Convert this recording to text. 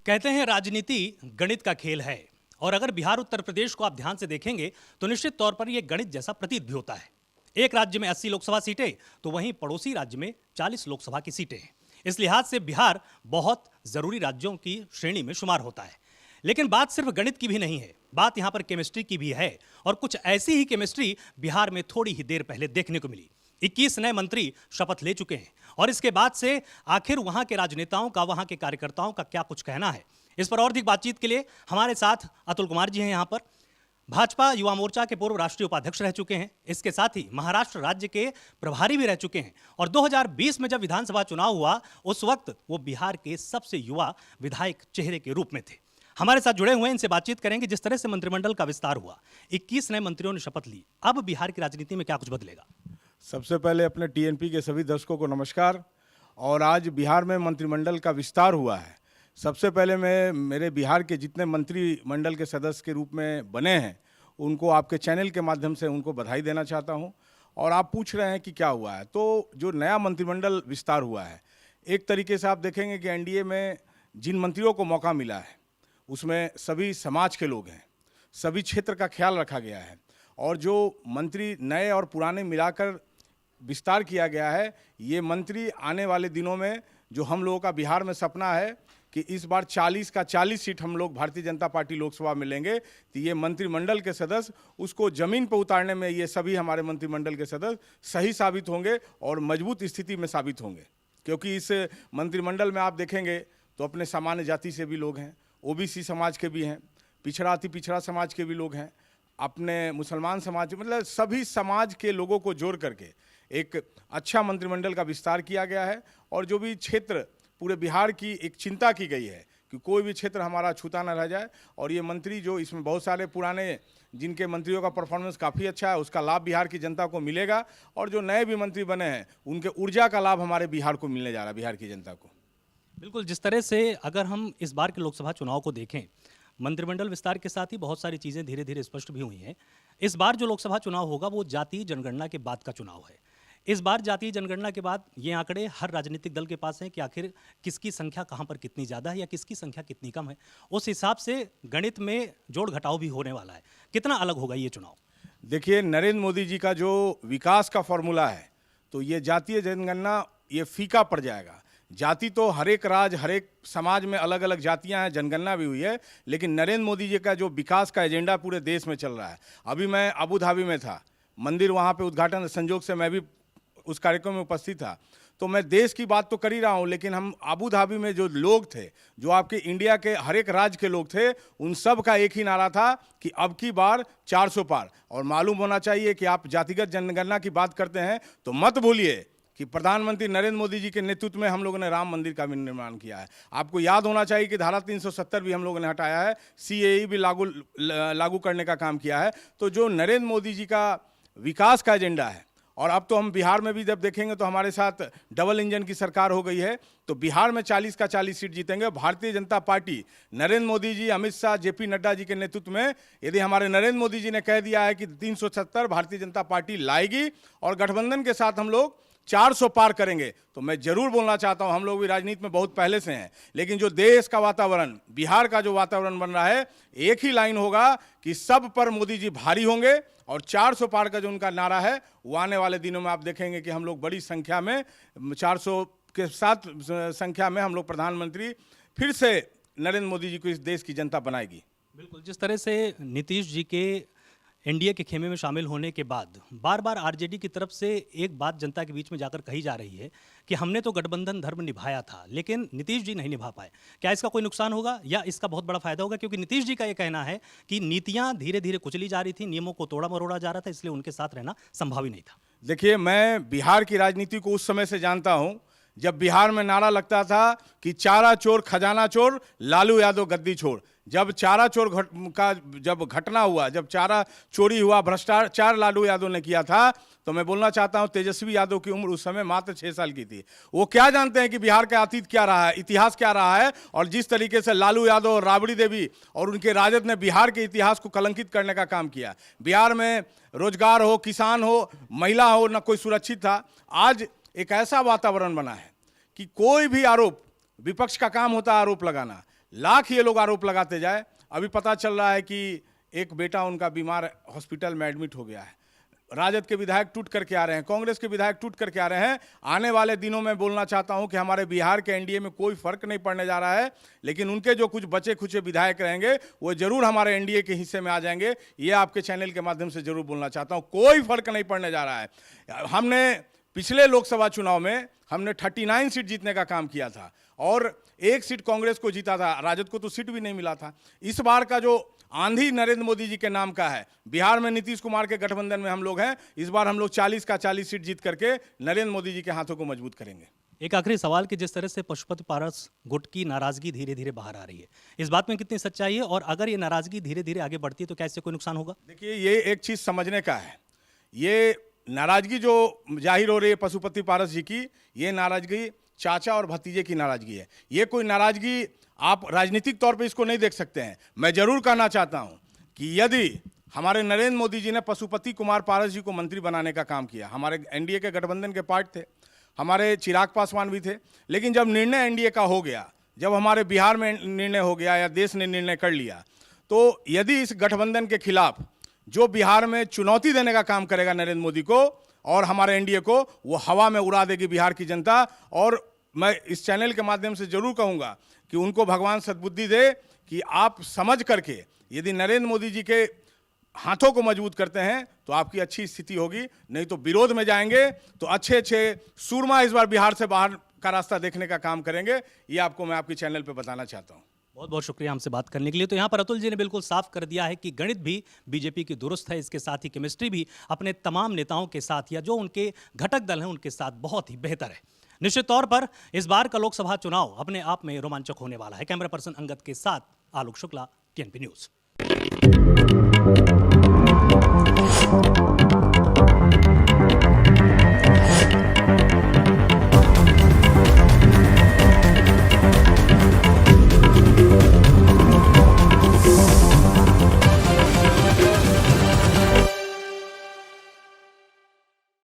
कहते हैं राजनीति गणित का खेल है। और अगर बिहार उत्तर प्रदेश को आप ध्यान से देखेंगे तो निश्चित तौर पर यह गणित जैसा प्रतीत भी होता है। एक राज्य में 80 लोकसभा सीटें तो वहीं पड़ोसी राज्य में 40 लोकसभा की सीटें हैं। इस लिहाज से बिहार बहुत जरूरी राज्यों की श्रेणी में शुमार होता है। लेकिन बात सिर्फ गणित की भी नहीं है, बात यहां पर केमिस्ट्री की भी है। और कुछ ऐसी ही केमिस्ट्री बिहार में थोड़ी ही देर पहले देखने को मिली। 21 नए मंत्री शपथ ले चुके हैं और इसके बाद से आखिर वहां के राजनेताओं का, वहां के कार्यकर्ताओं का क्या कुछ कहना है, इस पर और अधिक बातचीत के लिए हमारे साथ अतुल कुमार जी हैं। यहां पर भाजपा युवा मोर्चा के पूर्व राष्ट्रीय उपाध्यक्ष रह चुके हैं, इसके साथ ही महाराष्ट्र राज्य के प्रभारी भी रह चुके हैं और 2020 में जब विधानसभा चुनाव हुआ उस वक्त वो बिहार के सबसे युवा विधायक चेहरे के रूप में थे। हमारे साथ जुड़े हुए हैं, इनसे बातचीत करेंगे। जिस तरह से मंत्रिमंडल का विस्तार हुआ, 21 नए मंत्रियों ने शपथ ली, अब बिहार की राजनीति में क्या कुछ बदलेगा? सबसे पहले अपने टीएनपी के सभी दर्शकों को नमस्कार। और आज बिहार में मंत्रिमंडल का विस्तार हुआ है। सबसे पहले मैं मेरे बिहार के जितने मंत्रिमंडल के सदस्य के रूप में बने हैं उनको आपके चैनल के माध्यम से उनको बधाई देना चाहता हूं। और आप पूछ रहे हैं कि क्या हुआ है, तो जो नया मंत्रिमंडल विस्तार हुआ है, एक तरीके से आप देखेंगे कि एनडीए में जिन मंत्रियों को मौका मिला है उसमें सभी समाज के लोग हैं, सभी क्षेत्र का ख्याल रखा गया है। और जो मंत्री नए और पुराने मिलाकर विस्तार किया गया है, ये मंत्री आने वाले दिनों में जो हम लोगों का बिहार में सपना है कि इस बार 40 का 40 सीट हम लोग भारतीय जनता पार्टी लोकसभा में लेंगे, तो ये मंत्रिमंडल के सदस्य उसको जमीन पर उतारने में ये सभी हमारे मंत्रिमंडल के सदस्य सही साबित होंगे और मजबूत स्थिति में साबित होंगे। क्योंकि इस मंत्रिमंडल में आप देखेंगे तो अपने सामान्य जाति से भी लोग हैं, ओबीसी समाज के भी हैं, पिछड़ा अति पिछड़ा समाज के भी लोग हैं, अपने मुसलमान समाज, मतलब सभी समाज के लोगों को जोड़ करके एक अच्छा मंत्रिमंडल का विस्तार किया गया है। और जो भी क्षेत्र पूरे बिहार की एक चिंता की गई है कि कोई भी क्षेत्र हमारा छूता ना रह जाए, और ये मंत्री जो इसमें बहुत सारे पुराने जिनके मंत्रियों का परफॉर्मेंस काफ़ी अच्छा है उसका लाभ बिहार की जनता को मिलेगा, और जो नए भी मंत्री बने हैं उनके ऊर्जा का लाभ हमारे बिहार को मिलने जा रहा है, बिहार की जनता को। बिल्कुल, जिस तरह से अगर हम इस बार के लोकसभा चुनाव को देखें, मंत्रिमंडल विस्तार के साथ ही बहुत सारी चीज़ें धीरे धीरे स्पष्ट भी हुई हैं। इस बार जो लोकसभा चुनाव होगा वो जातीय जनगणना के बाद का चुनाव है। इस बार जातीय जनगणना के बाद ये आंकड़े हर राजनीतिक दल के पास हैं कि आखिर किसकी संख्या कहाँ पर कितनी ज़्यादा है या किसकी संख्या कितनी कम है। उस हिसाब से गणित में जोड़ घटाव भी होने वाला है। कितना अलग होगा ये चुनाव? देखिए, नरेंद्र मोदी जी का जो विकास का फॉर्मूला है, तो ये जातीय जनगणना ये फीका पड़ जाएगा। जाति तो हर एक राज्य, हर एक समाज में अलग अलग जातियां हैं, जनगणना भी हुई है, लेकिन नरेंद्र मोदी जी का जो विकास का एजेंडा पूरे देश में चल रहा है। अभी मैं अबू धाबी में था, मंदिर वहाँ पे उद्घाटन, संजोग से मैं भी उस कार्यक्रम में उपस्थित था। तो मैं देश की बात तो कर ही रहा हूँ, लेकिन हम अबू धाबी में जो लोग थे, जो आपके इंडिया के हर एक राज्य के लोग थे, उन सब का एक ही नारा था कि अब की बार 400 पार। और मालूम होना चाहिए कि आप जातिगत जनगणना की बात करते हैं तो मत भूलिए कि प्रधानमंत्री नरेंद्र मोदी जी के नेतृत्व में हम लोगों ने राम मंदिर का भी निर्माण किया है। आपको याद होना चाहिए कि धारा 370 भी हम लोगों ने हटाया है, सीएए भी लागू करने का काम किया है। तो जो नरेंद्र मोदी जी का विकास का एजेंडा है, और अब तो हम बिहार में भी जब देखेंगे तो हमारे साथ डबल इंजन की सरकार हो गई है, तो बिहार में 40 का 40 सीट जीतेंगे। भारतीय जनता पार्टी, नरेंद्र मोदी जी, अमित शाह, जेपी नड्डा जी के नेतृत्व में, यदि हमारे नरेंद्र मोदी जी ने कह दिया है कि 370 भारतीय जनता पार्टी लाएगी और गठबंधन के साथ हम लोग 400 पार करेंगे, तो मैं जरूर बोलना चाहता हूं, हम लोग भी राजनीति में बहुत पहले से हैं, लेकिन जो देश का वातावरण, बिहार का जो वातावरण बन रहा है, एक ही लाइन होगा कि सब पर मोदी जी भारी होंगे। और 400 पार का जो उनका नारा है वो आने वाले दिनों में आप देखेंगे कि हम लोग बड़ी संख्या में 400 के साथ संख्या में हम लोग प्रधानमंत्री फिर से नरेंद्र मोदी जी को इस देश की जनता बनाएगी। बिल्कुल, जिस तरह से नीतीश जी के एनडीए के खेमे में शामिल होने के बाद बार बार आरजेडी की तरफ से एक बात जनता के बीच में जाकर कही जा रही है कि हमने तो गठबंधन धर्म निभाया था लेकिन नीतीश जी नहीं निभा पाए। क्या इसका कोई नुकसान होगा या इसका बहुत बड़ा फायदा होगा? क्योंकि नीतीश जी का ये कहना है कि नीतियां धीरे धीरे कुचली जा रही थी, नियमों को तोड़ा मरोड़ा जा रहा था, इसलिए उनके साथ रहना संभव ही नहीं था। देखिए, मैं बिहार की राजनीति को उस समय से जानता हूं जब बिहार में नारा लगता था कि चारा चोर खजाना चोर, लालू यादव गद्दी छोड़। जब चारा चोर का जब घटना हुआ, जब चारा चोरी हुआ, भ्रष्टाचार लालू यादव ने किया था, तो मैं बोलना चाहता हूं तेजस्वी यादव की उम्र उस समय मात्र 6 साल की थी। वो क्या जानते हैं कि बिहार का अतीत क्या रहा है, इतिहास क्या रहा है, और जिस तरीके से लालू यादव और राबड़ी देवी और उनके राजद ने बिहार के इतिहास को कलंकित करने का काम किया। बिहार में रोजगार हो, किसान हो, महिला हो, न कोई सुरक्षित था। आज एक ऐसा वातावरण बना है कि कोई भी आरोप, विपक्ष का काम होता है आरोप लगाना, लाख ये लोग आरोप लगाते जाए। अभी पता चल रहा है कि एक बेटा उनका बीमार हॉस्पिटल में एडमिट हो गया है। राजद के विधायक टूट करके आ रहे हैं, कांग्रेस के विधायक टूट करके आ रहे हैं। आने वाले दिनों में बोलना चाहता हूं कि हमारे बिहार के एनडीए में कोई फर्क नहीं पड़ने जा रहा है, लेकिन उनके जो कुछ बचे खुचे विधायक रहेंगे वो जरूर हमारे एनडीए के हिस्से में आ जाएंगे। ये आपके चैनल के माध्यम से जरूर बोलना चाहता हूं, कोई फर्क नहीं पड़ने जा रहा है। हमने पिछले लोकसभा चुनाव में हमने 39 सीट जीतने का काम किया था और 1 सीट कांग्रेस को जीता था, राजद को तो सीट भी नहीं मिला था। इस बार का जो आंधी नरेंद्र मोदी जी के नाम का है, बिहार में नीतीश कुमार के गठबंधन में हम लोग हैं। इस बार हम लोग 40 का 40 सीट जीत करके नरेंद्र मोदी जी के हाथों को मजबूत करेंगे। एक आखिरी सवाल कि जिस तरह से पशुपति पारस गुट की नाराजगी धीरे धीरे बाहर आ रही है, इस बात में कितनी सच्चाई है और अगर ये नाराजगी धीरे धीरे आगे बढ़ती है तो क्या इससे कोई नुकसान होगा? देखिए, ये एक चीज समझने का है, ये नाराजगी जो जाहिर हो रही है पशुपति पारस जी की, ये नाराजगी चाचा और भतीजे की नाराजगी है। ये कोई नाराजगी आप राजनीतिक तौर पे इसको नहीं देख सकते हैं। मैं जरूर कहना चाहता हूं कि यदि हमारे नरेंद्र मोदी जी ने पशुपति कुमार पारस जी को मंत्री बनाने का काम किया, हमारे एनडीए के गठबंधन के पार्ट थे, हमारे चिराग पासवान भी थे, लेकिन जब निर्णय एनडीए का हो गया, जब हमारे बिहार में निर्णय हो गया या देश ने निर्णय कर लिया, तो यदि इस गठबंधन के खिलाफ जो बिहार में चुनौती देने का काम करेगा नरेंद्र मोदी को और हमारे एनडीए को, वो हवा में उड़ा देगी बिहार की जनता। और मैं इस चैनल के माध्यम से जरूर कहूंगा कि उनको भगवान सद्बुद्धि दे कि आप समझ करके यदि नरेंद्र मोदी जी के हाथों को मजबूत करते हैं तो आपकी अच्छी स्थिति होगी, नहीं तो विरोध में जाएंगे तो अच्छे अच्छे सूरमा इस बार बिहार से बाहर का रास्ता देखने का काम करेंगे। ये आपको मैं आपके चैनल पे बताना चाहता हूँ। बहुत बहुत शुक्रिया हमसे बात करने के लिए। तो यहाँ पर अतुल जी ने बिल्कुल साफ कर दिया है कि गणित भी बीजेपी की दुरुस्त है, इसके साथ ही केमिस्ट्री भी अपने तमाम नेताओं के साथ या जो उनके घटक दल हैं उनके साथ बहुत ही बेहतर है। निश्चित तौर पर इस बार का लोकसभा चुनाव अपने आप में रोमांचक होने वाला है। कैमरा पर्सन अंगद के साथ आलोक शुक्ला, टीएनपी न्यूज़।